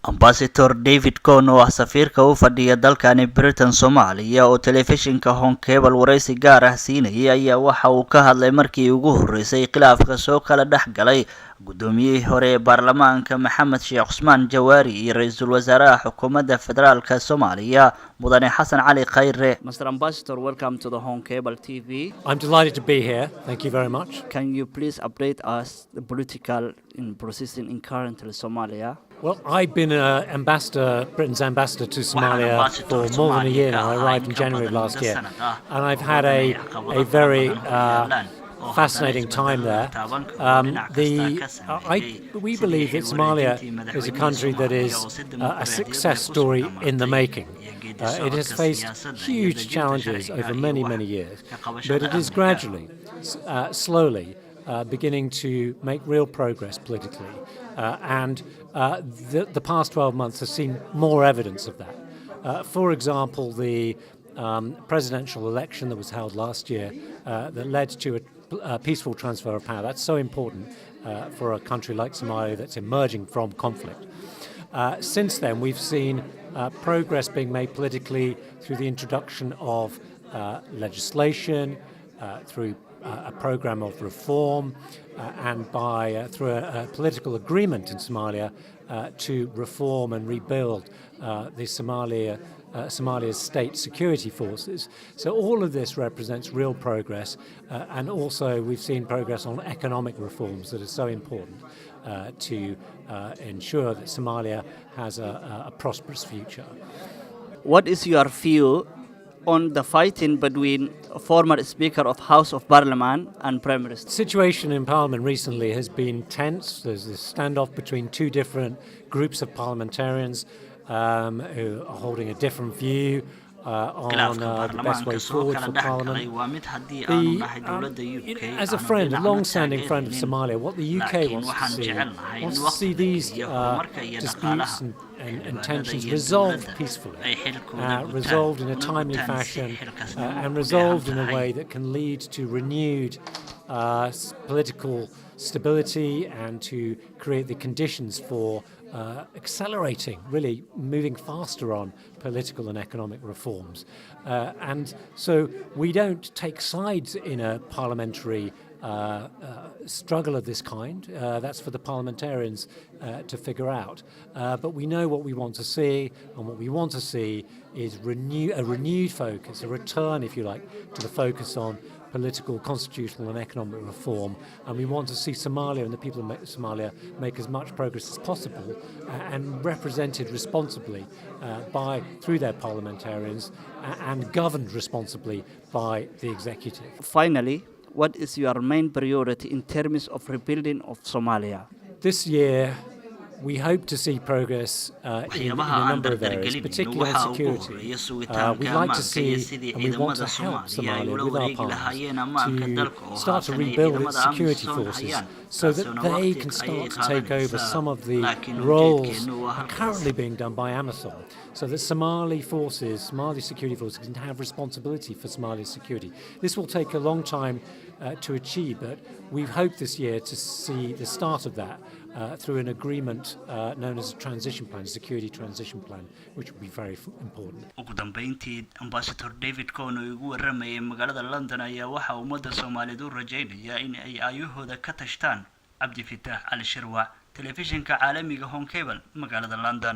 Ambassador David Cohn oo ah safiirka u fadhiya dalkani Britain Soomaaliya oo telefishinka Hong Cable waraysi gaar ah siinayay ayaa waxa uu ka hadlay markii ugu horeysay khilaafka soo kala dhaxgalay gudoomiyihii hore ee baarlamaanka Maxamed Sheekh Cusmaan Jawaari iyo ra'iisul wasaaraha xukuumadda federaalka Soomaaliya Mudane Xasan Cali Kheyre. Mr. Ambassador, welcome to the Hong Cable TV. I'm delighted to be here. Thank you very much. Can you please update us the political processing in currently Somalia? Well, I've been Britain's ambassador to Somalia for more than a year now. I arrived in January of last year, and I've had a very fascinating time there. We believe that Somalia is a country that is a success story in the making. It has faced huge challenges over many, many years, but it is gradually, slowly, beginning to make real progress politically. The past 12 months has seen more evidence of that. For example, the presidential election that was held last year that led to a peaceful transfer of power. That's so important for a country like Somalia that's emerging from conflict. Since then, we've seen progress being made politically through the introduction of legislation, through a program of reform, and through a political agreement in Somalia to reform and rebuild the Somalia's state security forces. So all of this represents real progress, and also we've seen progress on economic reforms that are so important to ensure that Somalia has a prosperous future. What is your view on the fighting between a former Speaker of House of Parliament and Prime Minister? The situation in Parliament recently has been tense. There's this standoff between two different groups of parliamentarians who are holding a different view on the best way forward for Parliament. As a friend, a long-standing friend of Somalia, what the UK wants to see these disputes and tensions resolved peacefully, resolved in a timely fashion, and resolved in a way that can lead to renewed political stability and to create the conditions for accelerating, really moving faster on political and economic reforms. And so we don't take sides in a parliamentary struggle of this kind. That's for the parliamentarians to figure out. But we know what we want to see, and what we want to see is a renewed focus, a return, if you like, to the focus on political, constitutional and economic reform, and we want to see Somalia and the people of Somalia make as much progress as possible and represented responsibly through their parliamentarians and governed responsibly by the executive. Finally, what is your main priority in terms of rebuilding of Somalia? This year, we hope to see progress in a number of areas, particularly on security. We'd like to see, and we want to help Somalia with our partners to start to rebuild its security forces so that they can start to take over some of the roles currently being done by AMISOM, so that Somali security forces can have responsibility for Somalia's security. This will take a long time to achieve, but we hope this year to see the start of that through an agreement known as a transition plan, a security transition plan, which will be very important. Ugu dambeyntii, Ambassador David Cohn oo ugu waramayay magaalada London ayaa waxa ummadda Soomaaliyeed u rajaynaya in ay aayahooda ka tashtaan. Cabdi Fitaax Ali Shirwa, telefishinka caalamiga Hong Cable, magaalada London.